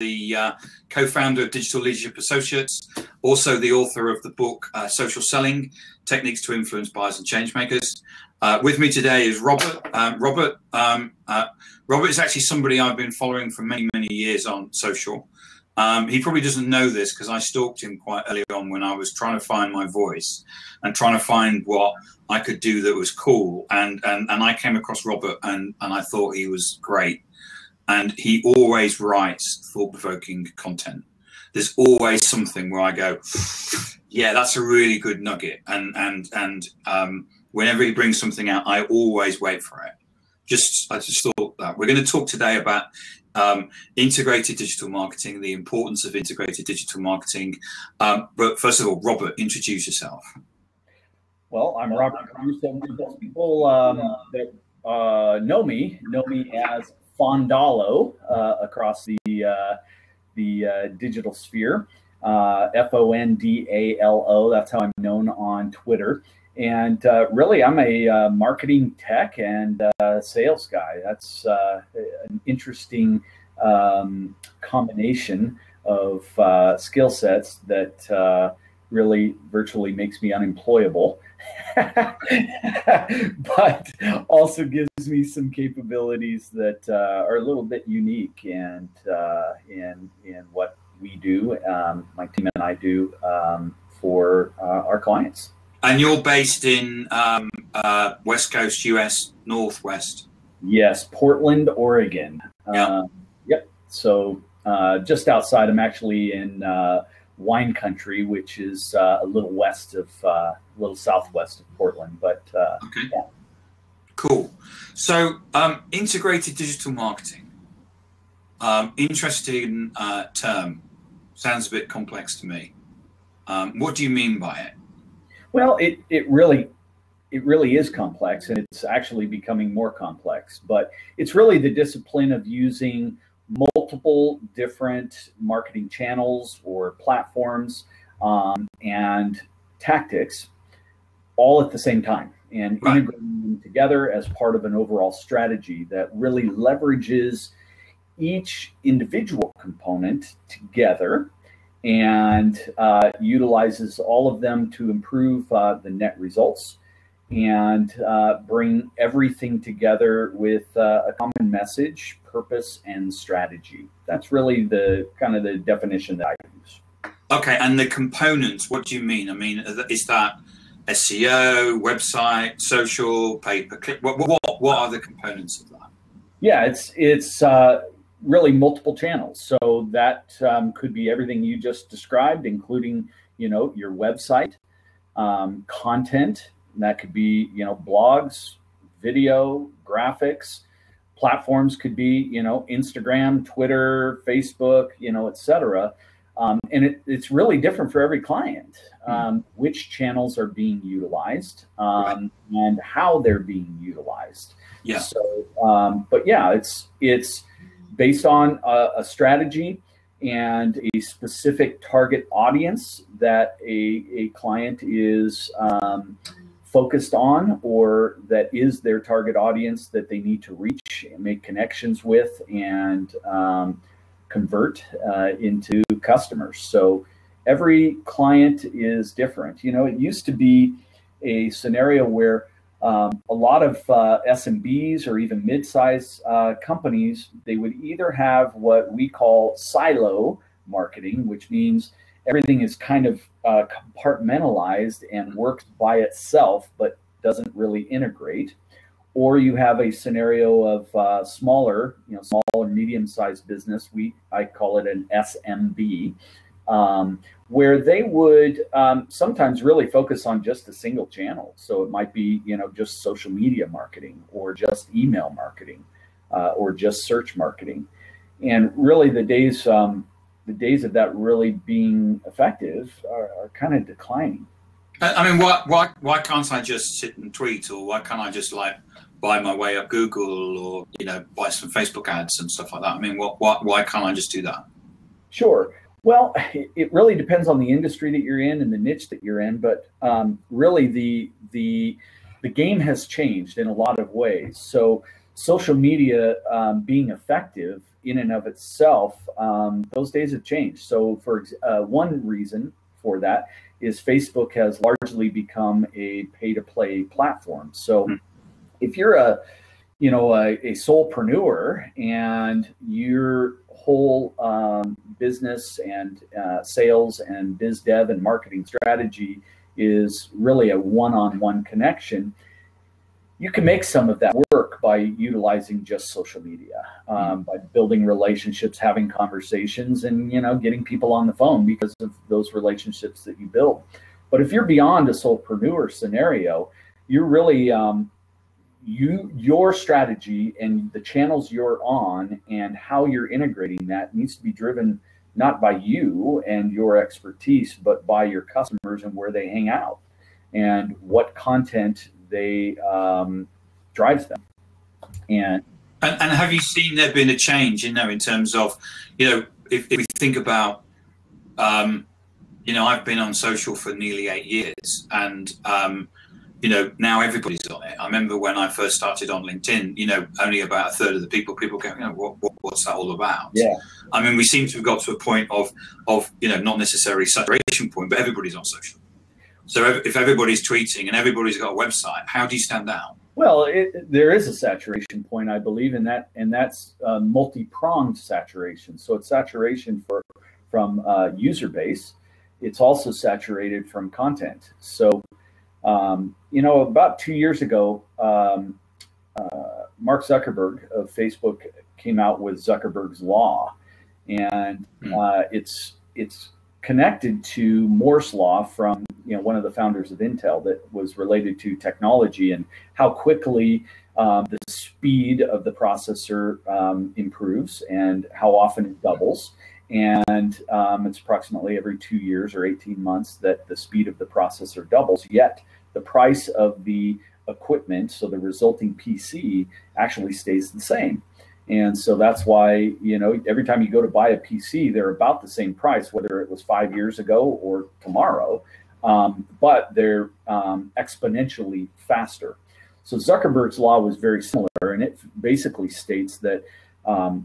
the co-founder of Digital Leadership Associates, also the author of the book Social Selling: Techniques to Influence Buyers and Changemakers. With me today is Robert. Robert is actually somebody I've been following for many, many years on social. He probably doesn't know this because I stalked him quite early on when I was trying to find my voice and trying to find what I could do that was cool. And I came across Robert and I thought he was great. And he always writes thought-provoking content. There's always something where I go, yeah, that's a really good nugget. And whenever he brings something out, I always wait for it. I just thought that we're going to talk today about integrated digital marketing, the importance of integrated digital marketing. But first of all, Robert, introduce yourself. Well, I'm Robert Hughes. Most people that know me as Fondalo across the digital sphere. Fondalo. That's how I'm known on Twitter. And really, I'm a marketing tech and sales guy. That's an interesting combination of skill sets that really virtually makes me unemployable, but also gives me some capabilities that are a little bit unique and in what we do, my team and I do for our clients. And you're based in West Coast, US, Northwest? Yes, Portland, Oregon. Yeah. Yep. So just outside, I'm actually in wine country, which is a little west of, little southwest of Portland. But okay. Yeah. Cool. So integrated digital marketing, interesting term. Sounds a bit complex to me. What do you mean by it? Well, it really is complex, and it's actually becoming more complex. But it's really the discipline of using multiple different marketing channels or platforms and tactics all at the same time, and integrating them together as part of an overall strategy that really leverages each individual component together and utilizes all of them to improve the net results and bring everything together with a common message, purpose, and strategy. That's really the kind of the definition that I use. Okay, and the components, what do you mean? I mean, is that SEO, website, social, pay-per-click? What are the components of that? Yeah, it's really multiple channels. So that could be everything you just described, including, your website, content. And that could be, blogs, video, graphics. Platforms could be, Instagram, Twitter, Facebook, et cetera. And it's really different for every client, which channels are being utilized and how they're being utilized. Yeah. So, but yeah, it's based on a strategy and a specific target audience that a client is focused on, or that is their target audience that they need to reach and make connections with and convert into customers. So every client is different. It used to be a scenario where a lot of SMBs or even mid-size companies, they would either have what we call silo marketing, which means everything is kind of compartmentalized and works by itself, but doesn't really integrate. Or you have a scenario of smaller, small or medium-sized business. I call it an SMB, where they would sometimes really focus on just a single channel. So it might be, just social media marketing, or just email marketing, or just search marketing. And really the days of that really being effective are kind of declining. I mean, why can't I just sit and tweet, or why can't I just buy my way up Google, or buy some Facebook ads and stuff like that? I mean, why can't I just do that? Sure. Well, it really depends on the industry that you're in and the niche that you're in, but really the game has changed in a lot of ways. So social media being effective in and of itself, those days have changed. So for one reason for that is Facebook has largely become a pay-to-play platform. So if you're a solopreneur and your whole business and sales and biz dev and marketing strategy is really a one-on-one connection, you can make some of that work by utilizing just social media, by building relationships, having conversations, and getting people on the phone because of those relationships that you build. But if you're beyond a solopreneur scenario, you're really your strategy and the channels you're on and how you're integrating that needs to be driven not by you and your expertise, but by your customers and where they hang out and what content they drives them. And have you seen there been a change, in terms of, if we think about, I've been on social for nearly 8 years, and now everybody's on it. I remember when I first started on LinkedIn, only about a third of the people go, what's that all about? Yeah. I mean, we seem to have got to a point of not necessarily saturation point, but everybody's on social. So if everybody's tweeting and everybody's got a website, how do you stand out? Well, there is a saturation point, I believe, and that's multi-pronged saturation. So it's saturation from user base. It's also saturated from content. So, about 2 years ago, Mark Zuckerberg of Facebook came out with Zuckerberg's Law, and it's connected to Moore's Law from one of the founders of Intel that was related to technology and how quickly the speed of the processor improves and how often it doubles. And it's approximately every 2 years or 18 months that the speed of the processor doubles, yet the price of the equipment, so the resulting PC, actually stays the same. And so that's why, every time you go to buy a PC, they're about the same price, whether it was 5 years ago or tomorrow, but they're exponentially faster. So Zuckerberg's Law was very similar, and it basically states that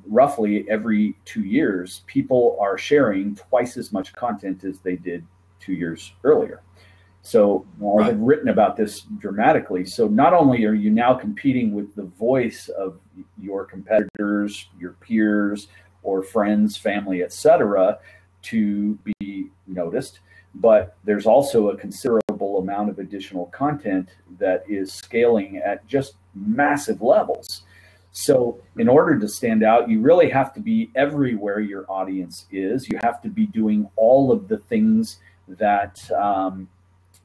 roughly every 2 years, people are sharing twice as much content as they did 2 years earlier. So I've written about this dramatically. So not only are you now competing with the voice of your competitors, your peers, or friends, family, etc., to be noticed, but there's also a considerable amount of additional content that is scaling at just massive levels. So in order to stand out, you really have to be everywhere your audience is. You have to be doing all of the things that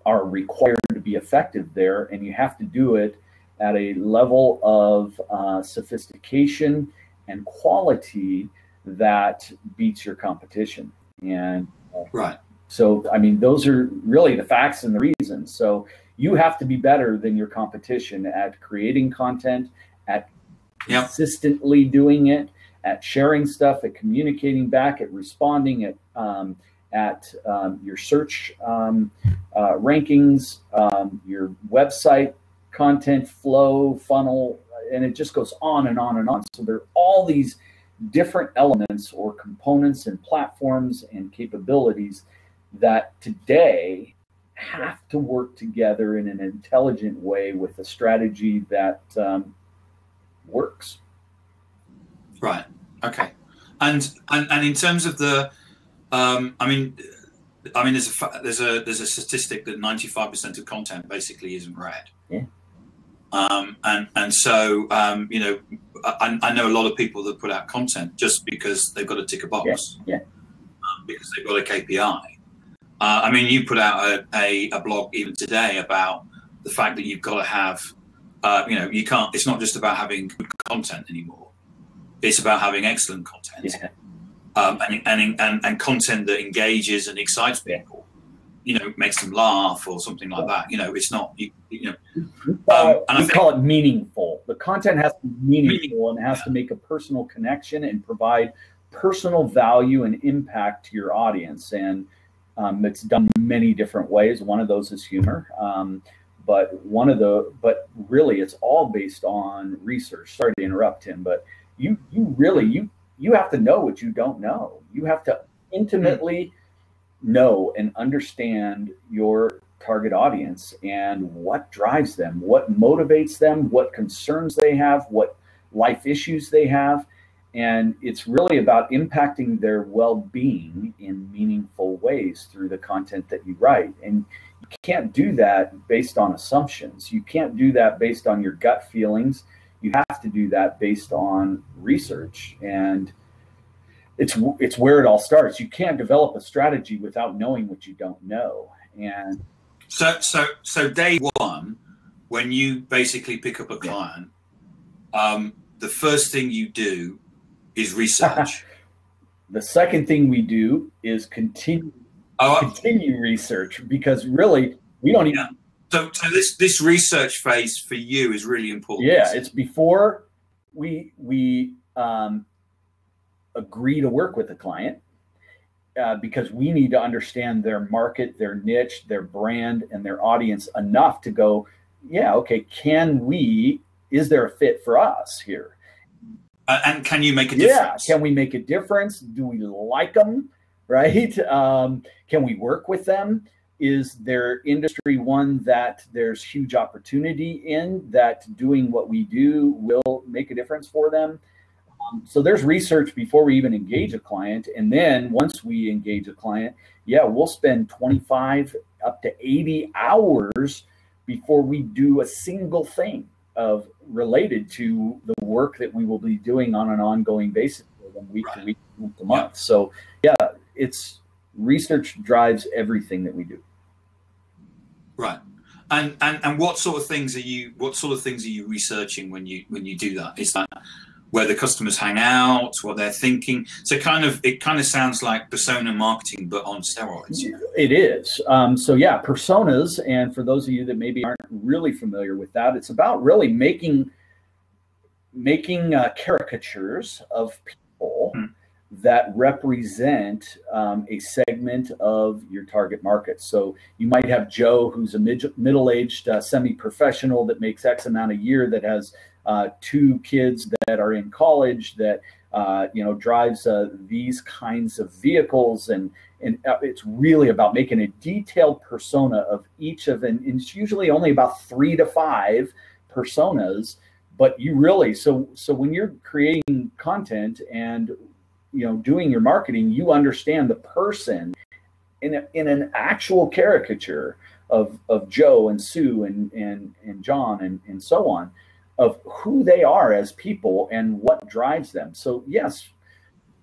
are required to be effective there, and you have to do it at a level of sophistication and quality that beats your competition. And so, I mean, those are really the facts and the reasons. So you have to be better than your competition at creating content, at consistently doing it, at sharing stuff, at communicating back, at responding, at your search rankings, your website content flow, funnel, and it just goes on and on and on. So there are all these different elements or components and platforms and capabilities that today have to work together in an intelligent way with a strategy that works. Right. Okay. And in terms of the, there's a statistic that 95% of content basically isn't read. Yeah. So I know a lot of people that put out content just because they've got to tick a box. Yeah. Because they've got a KPI. You put out a blog even today about the fact that you've got to have, you can't. It's not just about having good content anymore. It's about having excellent content. Yeah. And content that engages and excites people, makes them laugh or something like that. It's not, and we call it meaningful. The content has to be meaningful and has to make a personal connection and provide personal value and impact to your audience. And it's done many different ways. One of those is humor. But really it's all based on research. Sorry to interrupt, Tim, but you you have to know what you don't know. You have to intimately know and understand your target audience and what drives them, what motivates them, what concerns they have, what life issues they have. And it's really about impacting their well-being in meaningful ways through the content that you write. And you can't do that based on assumptions. You can't do that based on your gut feelings. You have to do that based on research. And it's where it all starts. You can't develop a strategy without knowing what you don't know. And so day one, when you basically pick up a client, the first thing you do is research. The second thing we do is continue research, because really we don't even. So this research phase for you is really important. Yeah, it's before we agree to work with a client, because we need to understand their market, their niche, their brand, and their audience enough to go, yeah, okay, is there a fit for us here? And can you make a difference? Yeah, can we make a difference? Do we like them, right? Can we work with them? Is their industry one that there's huge opportunity in, that doing what we do will make a difference for them? So there's research before we even engage a client. And then once we engage a client, we'll spend 25 up to 80 hours before we do a single thing related to the work that we will be doing on an ongoing basis from week to week, month to month. So it's research drives everything that we do. Right. And what sort of things are you researching when you do that? Is that where the customers hang out, what they're thinking? So it kind of sounds like persona marketing, but on steroids. It is. Personas. And for those of you that maybe aren't really familiar with that, it's about really making caricatures of people that represent a segment of your target market. So you might have Joe, who's a middle-aged semi-professional that makes X amount a year, that has 2 kids that are in college, that drives these kinds of vehicles, and it's really about making a detailed persona of each of, and it's usually only about 3 to 5 personas. But you really, so when you're creating content and doing your marketing, you understand the person in an actual caricature of Joe and Sue and John and so on, of who they are as people and what drives them. So yes,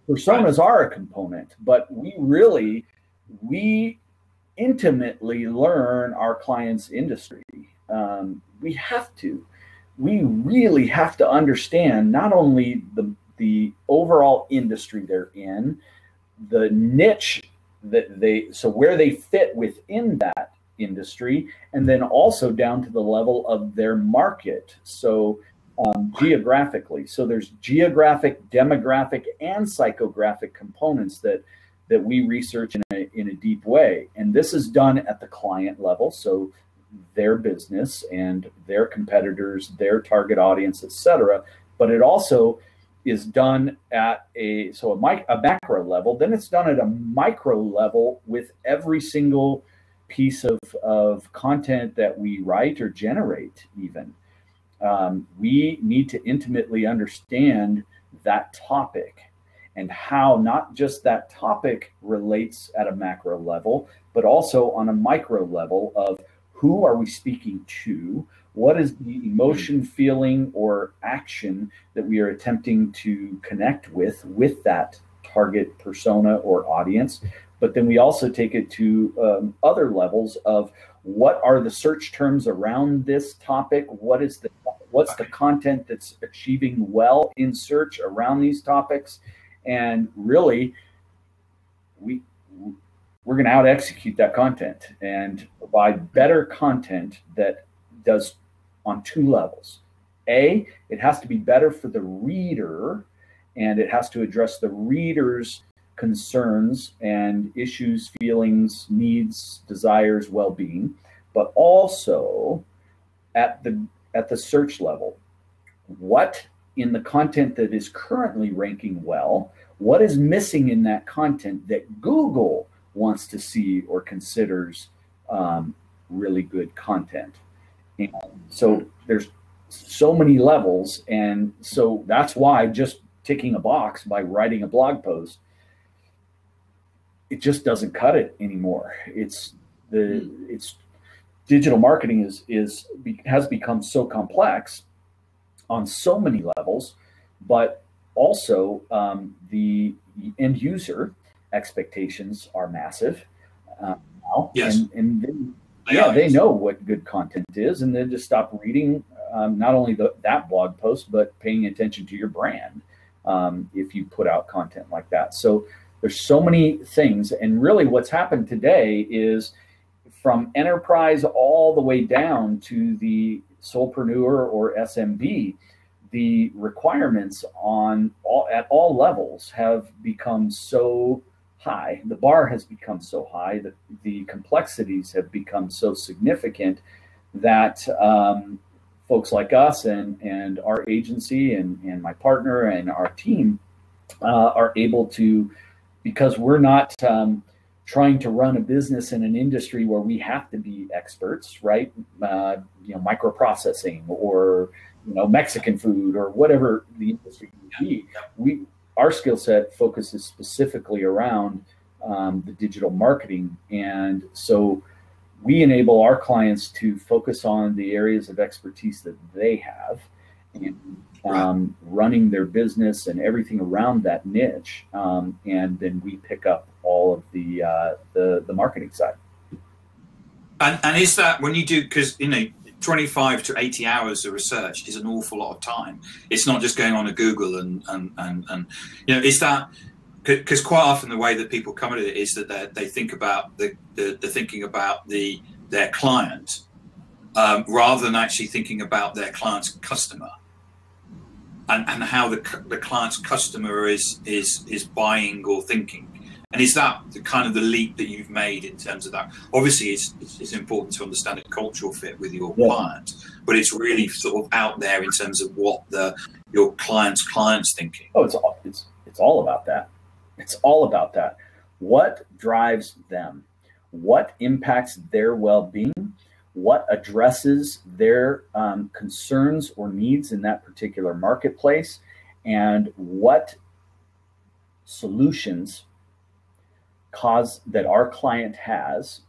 personas are a component, but we intimately learn our client's industry. We really have to understand not only the overall industry they're in, the niche where they fit within that industry, and then also down to the level of their market. So geographically, so there's geographic, demographic, and psychographic components that we research in a deep way. And this is done at the client level. So their business and their competitors, their target audience, etc. But it also is done at a macro level. Then it's done at a micro level with every single piece of content that we write or generate. Even we need to intimately understand that topic and how not just that topic relates at a macro level, but also on a micro level of who are we speaking to? What is the emotion, feeling, or action that we are attempting to connect with that target persona or audience? But then we also take it to other levels of what are the search terms around this topic? What's the content that's achieving well in search around these topics? And really, we're going to out execute that content and provide better content that does on 2 levels. A, it has to be better for the reader, and it has to address the reader's concerns and issues, feelings, needs, desires, well-being, but also at the search level. What in the content that is currently ranking well, what is missing in that content that Google wants to see or considers really good content. And so there's so many levels, and so that's why just ticking a box by writing a blog post, it just doesn't cut it anymore. It's digital marketing has become so complex on so many levels, but also the end user expectations are massive now. Yes. And they know what good content is, and then just stop reading not only that blog post, but paying attention to your brand if you put out content like that. So there's so many things, and really what's happened today is from enterprise all the way down to the solopreneur or SMB, the requirements at all levels have become so high. The bar has become so high that the complexities have become so significant that folks like us and our agency and my partner and our team are able to, because we're not trying to run a business in an industry where we have to be experts, right? Microprocessing or Mexican food or whatever the industry may be. Our skill set focuses specifically around the digital marketing, and so we enable our clients to focus on the areas of expertise that they have, and running their business and everything around that niche, and then we pick up all of the marketing side. And is that when you do, because 25 to 80 hours of research is an awful lot of time. It's not just going on to Google and is that, because quite often the way that people come at it is that they think about the thinking about their client rather than actually thinking about their client's customer and how the client's customer is buying or thinking. And is that the kind of the leap that you've made in terms of that? Obviously, it's important to understand a cultural fit with your client, but it's really sort of out there in terms of what your client's thinking. Oh, it's all about that. It's all about that. What drives them? What impacts their well-being? What addresses their concerns or needs in that particular marketplace? And what solutions that our client has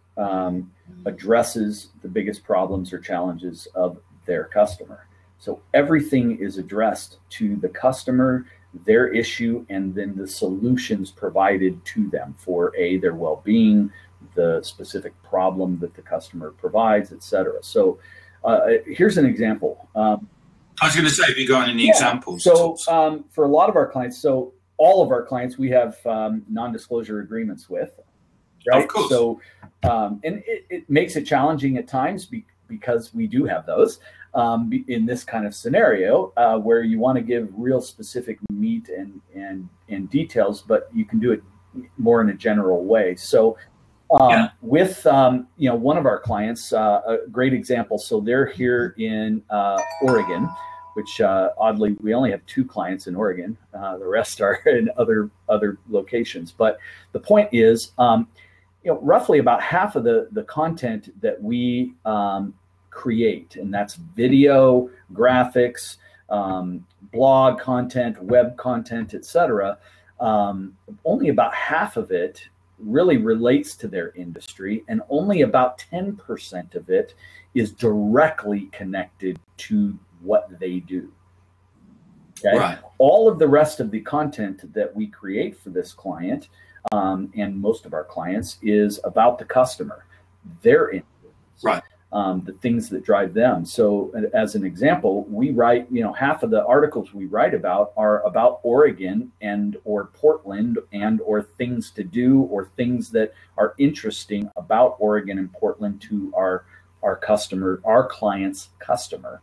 addresses the biggest problems or challenges of their customer. So everything is addressed to the customer, their issue, and then the solutions provided to them for their well-being, the specific problem that the customer provides, etc. So here's an example. I was going to say, have you got any examples? So for a lot of our clients, all of our clients, we have non-disclosure agreements with, right? Of course. So, and it makes it challenging at times because we do have those in this kind of scenario where you want to give real specific meat and details, but you can do it more in a general way. So, with one of our clients, a great example. So they're here in Oregon, which oddly, we only have 2 clients in Oregon. The rest are in other locations. But the point is, roughly about half of the content that we create, and that's video, graphics, blog content, web content, etc. Only about half of it really relates to their industry, and only about 10% of it is directly connected to what they do. Okay? Right. All of the rest of the content that we create for this client and most of our clients is about the customer, their influence, right? The things that drive them. So as an example, we write, half of the articles we write about are about Oregon and or Portland and or things to do or things that are interesting about Oregon and Portland to our customer, our client's customer.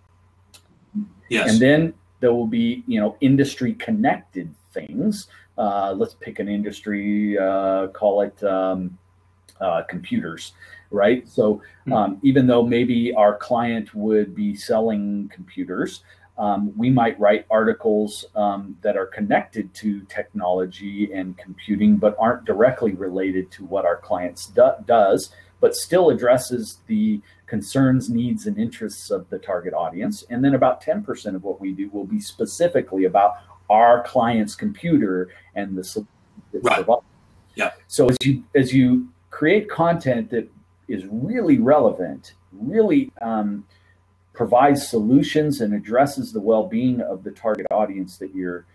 Yes. And then there will be, industry connected things. Let's pick an industry, call it computers, right? So even though maybe our client would be selling computers, We might write articles that are connected to technology and computing, but aren't directly related to what our clients does, but still addresses the concerns, needs, and interests of the target audience. And then about 10% of what we do will be specifically about our client's computer and the solution. Right. Yeah. So as you create content that is really relevant, really provides solutions and addresses the well-being of the target audience that you're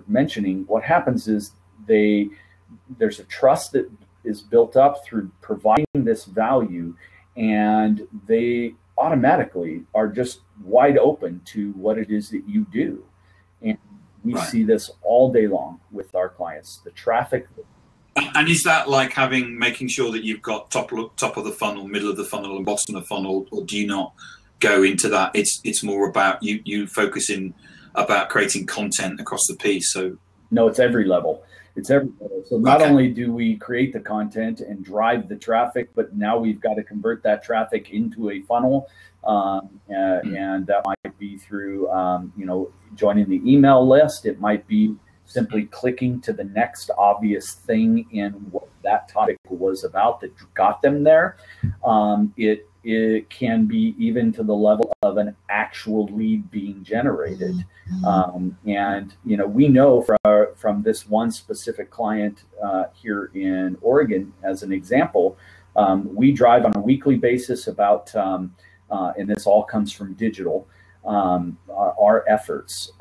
mentioning, what happens is there's a trust that is built up through providing this value, and they automatically are just wide open to what it is that you do. And we see this all day long with our clients. The traffic. And is that like making sure that you've got top of the funnel, middle of the funnel, and bottom of the funnel, or do you not go into that? It's more about you focusing about creating content across the piece. So no, it's every level. It's every level. So not only do we create the content and drive the traffic, but now we've got to convert that traffic into a funnel, and that might be through joining the email list. It might be simply clicking to the next obvious thing in what that topic was about that got them there. It can be even to the level of an actual lead being generated. And we know from this one specific client here in Oregon, as an example, we drive on a weekly basis about, and this all comes from digital, our efforts.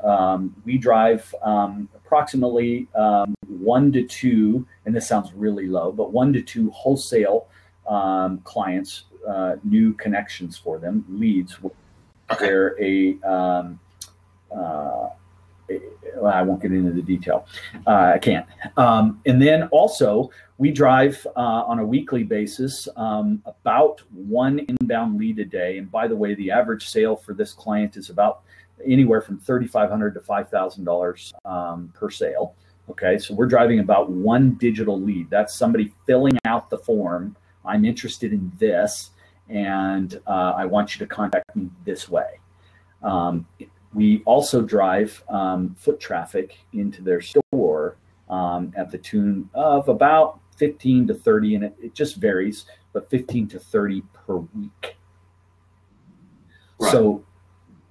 We drive approximately 1 to 2, and this sounds really low, but 1 to 2 wholesale clients, new connections for them, leads, where I won't get into the detail. I can't. And then also we drive on a weekly basis about 1 inbound lead a day. And by the way, the average sale for this client is about anywhere from $3,500 to $5,000 per sale. Okay, so we're driving about 1 digital lead. That's somebody filling out the form. I'm interested in this, and I want you to contact me this way. We also drive foot traffic into their store at the tune of about 15 to 30, and it just varies, but 15 to 30 per week. Right. So,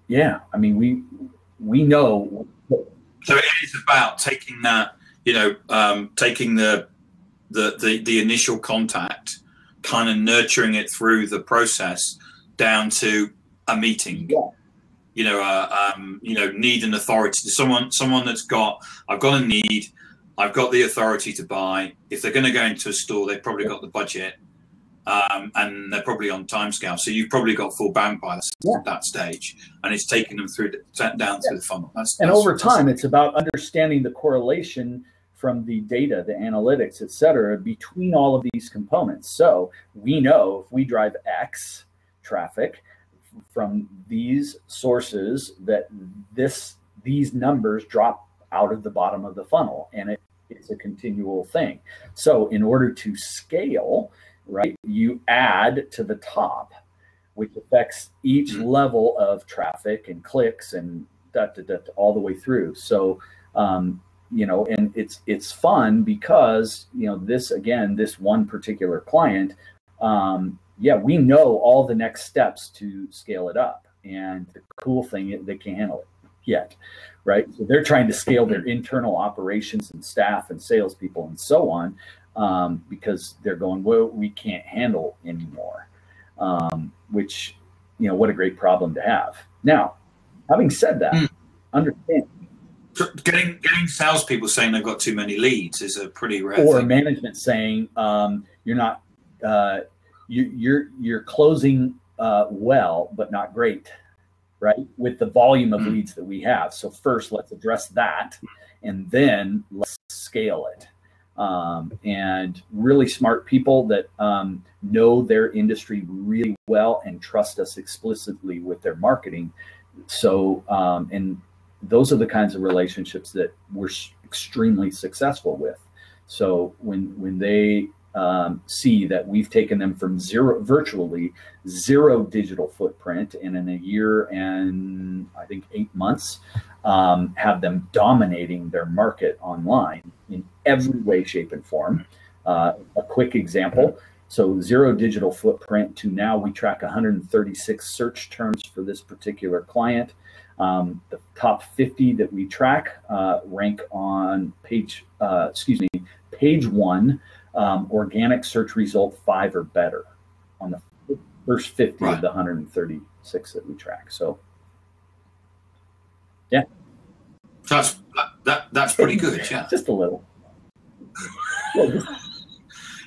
yeah, I mean, we know. So it is about taking that, taking the initial contact, kind of nurturing it through the process down to a meeting. Yeah. Need and authority. Someone that's I've got a need, I've got the authority to buy. If they're going to go into a store, they've probably got the budget, and they're probably on timescale. So you've probably got full bound by that stage, and it's taking them through down through the funnel. And over time, it's about understanding the correlation from the data, the analytics, et cetera, between all of these components. So we know if we drive X traffic from these sources, that these numbers drop out of the bottom of the funnel, and it's a continual thing. So in order to scale, right, you add to the top, which affects each level of traffic and clicks and all the way through. So and it's fun because this one particular client, we know all the next steps to scale it up. And the cool thing is they can't handle it yet, right? So they're trying to scale their internal operations and staff and salespeople and so on, because they're going, well, we can't handle anymore, which, what a great problem to have. Now, having said that, understand. Getting salespeople saying they've got too many leads is a pretty rare or thing. Management saying you're not you're closing well but not great, right, with the volume of leads that we have. So first let's address that, and then let's scale it. And really smart people that know their industry really well and trust us explicitly with their marketing. So and those are the kinds of relationships that we're extremely successful with. So when they see that we've taken them from virtually zero digital footprint, and in a year and I think 8 months, have them dominating their market online in every way, shape, and form. A quick example. So zero digital footprint to now we track 136 search terms for this particular client. The top 50 that we track rank on page 1, organic search result 5 or better on the first 50 of the 136 that we track. So yeah, that's pretty good. Yeah, just a little.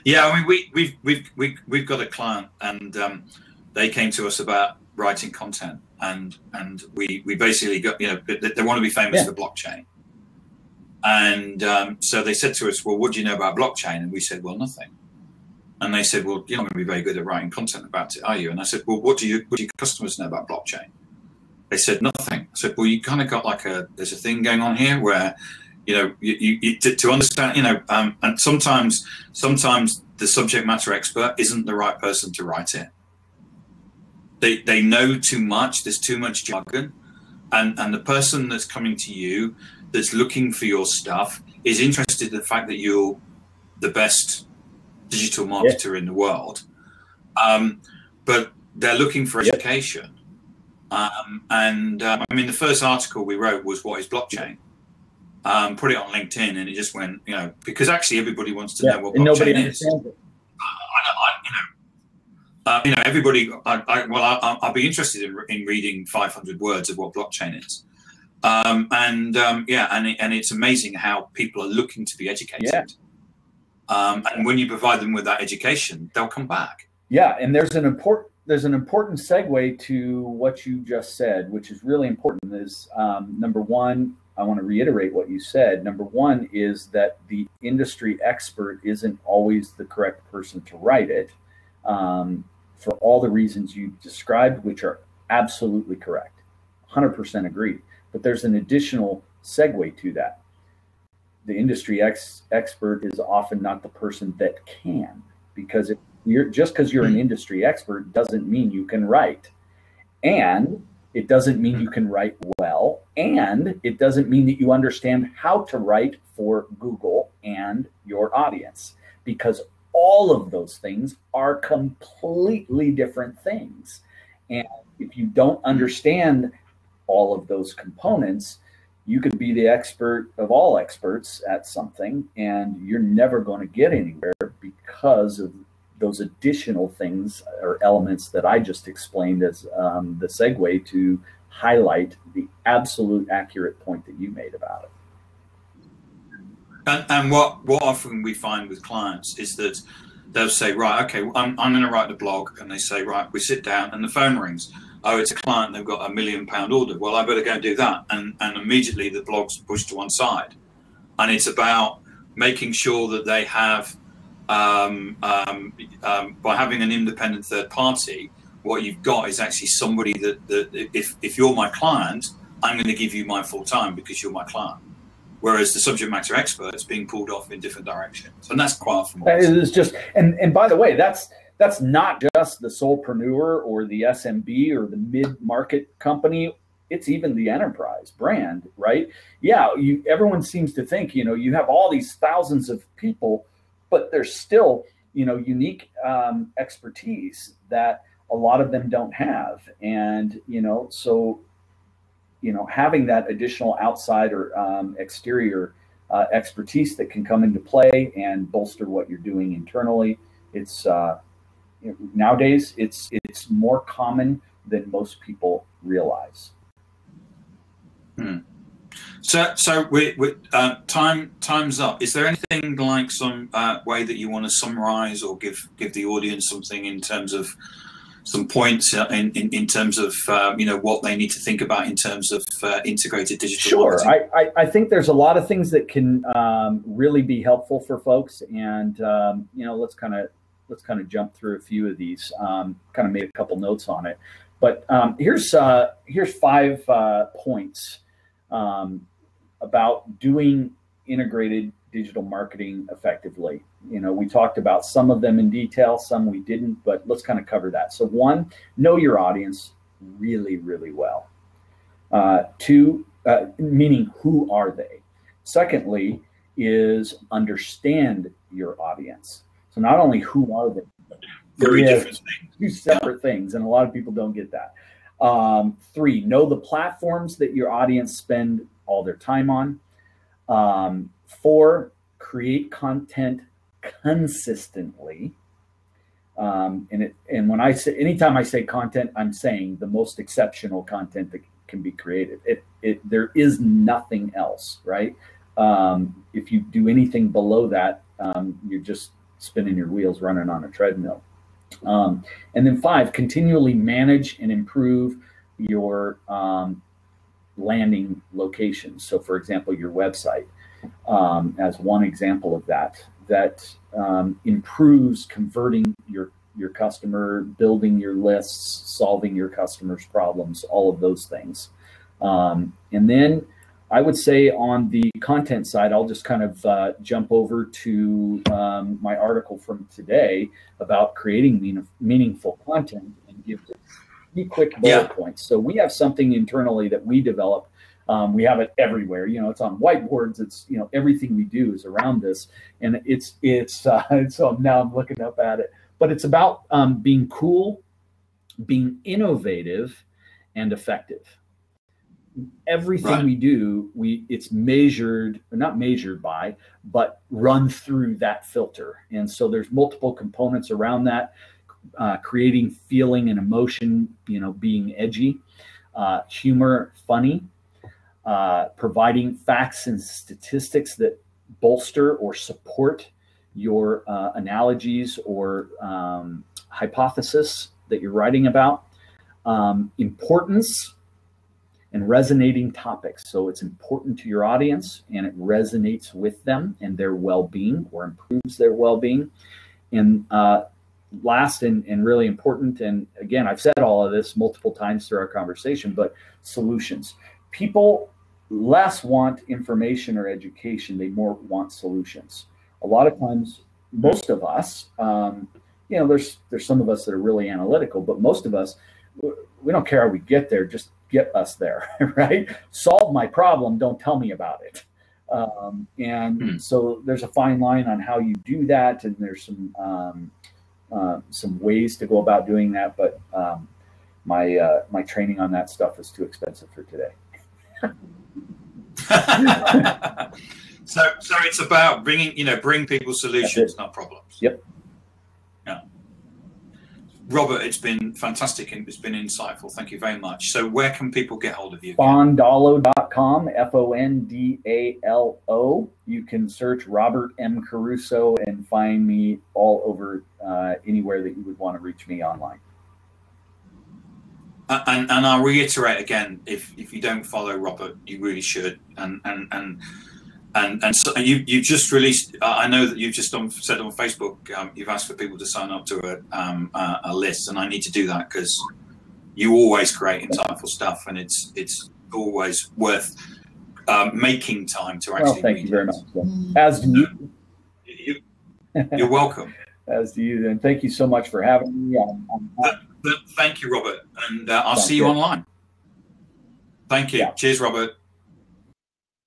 Yeah, I mean, we've got a client, and they came to us about writing content, and we basically got, you know, they want to be famous for blockchain, and so they said to us, well, what do you know about blockchain? And we said, well, nothing. And they said, well, you're not going to be very good at writing content about it, are you? And I said, well, what do your customers know about blockchain? They said nothing. I said, well, you kind of got like there's a thing going on here where, you know, you to understand, you know, and sometimes the subject matter expert isn't the right person to write it. They know too much. There's too much jargon, and the person that's coming to you, that's looking for your stuff, is interested in the fact that you're the best digital marketer in the world, but they're looking for education. I mean, the first article we wrote was, what is blockchain? Put it on LinkedIn, and it just went, you know, because actually everybody wants to know what blockchain is. You know, everybody. I'll be interested in reading 500 words of what blockchain is, and it's amazing how people are looking to be educated. And when you provide them with that education, they'll come back. Yeah, and there's an important segue to what you just said, which is really important. Is number one, I want to reiterate what you said. Number one is that the industry expert isn't always the correct person to write it, for all the reasons you described, which are absolutely correct. 100% agree. But there's an additional segue to that. The industry expert is often not the person that can, because if just because you're an industry expert doesn't mean you can write. And it doesn't mean you can write well, and it doesn't mean that you understand how to write for Google and your audience, because all of those things are completely different things. And if you don't understand all of those components, you could be the expert of all experts at something, and you're never going to get anywhere because of those additional things or elements that I just explained as the segue to highlight the absolute accurate point that you made about it. And what often we find with clients is that they'll say, right, okay, I'm going to write the blog, and they say, right, we sit down and the phone rings. Oh, it's a client, they've got £1 million order. Well, I better go and do that. And immediately the blog's pushed to one side. And it's about making sure that they have, by having an independent third party, what you've got is actually somebody that if you're my client, I'm going to give you my full time because you're my client. Whereas the subject matter expert is being pulled off in different directions. And that's quite often what it is. Just, and by the way, that's not just the solopreneur or the SMB or the mid-market company. It's even the enterprise brand, right? Yeah, everyone seems to think, you know, you have all these thousands of people, but there's still, you know, unique expertise that a lot of them don't have. And, you know, so, you know, having that additional outside or exterior expertise that can come into play and bolster what you're doing internally, it's nowadays it's more common than most people realize. So time's up. Is there anything like some way that you want to summarize or give the audience something in terms of some points in terms of you know, what they need to think about in terms of integrated digital marketing? Sure. I think there's a lot of things that can really be helpful for folks, and you know, let's kind of jump through a few of these. Kind of made a couple notes on it, but here's 5 points about doing integrated digital marketing effectively. You know, we talked about some of them in detail, some we didn't, but let's kind of cover that. So one, know your audience really, really well. Two, meaning who are they? Secondly, is understand your audience. So not only who are they, very different things. Two separate things, and a lot of people don't get that. Three, know the platforms that your audience spend all their time on. Four, create content consistently. And when I say, anytime I say content, I'm saying the most exceptional content that can be created. There is nothing else, right? If you do anything below that, you're just spinning your wheels, running on a treadmill. And then five, continually manage and improve your landing locations. So for example, your website, as one example of that improves converting your customer, building your lists, solving your customers' problems, all of those things. And then I would say on the content side, I'll just kind of jump over to my article from today about creating meaningful content and give 3 quick bullet points. So we have something internally that we develop. We have it everywhere. You know, it's on whiteboards. It's, you know, everything we do is around this, and so now I'm looking up at it. But it's about being cool, being innovative, and effective. Everything we do, it's measured, not measured by, but run through that filter. And so there's multiple components around that, creating feeling and emotion, you know, being edgy, humor, funny, providing facts and statistics that bolster or support your analogies or hypothesis that you're writing about, importance, and resonating topics. So it's important to your audience and it resonates with them and their well-being or improves their well-being. And last and really important, and again, I've said all of this multiple times through our conversation, but solutions. People less want information or education, they more want solutions. A lot of times, most of us, you know, there's some of us that are really analytical, but most of us, we don't care how we get there, just get us there, right? Solve my problem, don't tell me about it. So there's a fine line on how you do that, and there's some ways to go about doing that, but my training on that stuff is too expensive for today. So it's about bring people solutions, not problems. Yep. Yeah. Robert, it's been fantastic and it's been insightful. Thank you very much. So where can people get hold of you? Fondalo.com, Fondalo. You can search Robert M. Caruso and find me all over anywhere that you would want to reach me online. And I'll reiterate again, if you don't follow Robert, you really should. And so you just released. I know that you've just said on Facebook you've asked for people to sign up to a list, and I need to do that because you always create insightful stuff, and it's always worth making time to actually. Well, thank you very much. As do you. You're welcome. As do you. And thank you so much for having me. Thank you, Robert, and I'll see you online. Thank you. Yeah. Cheers, Robert.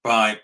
Bye.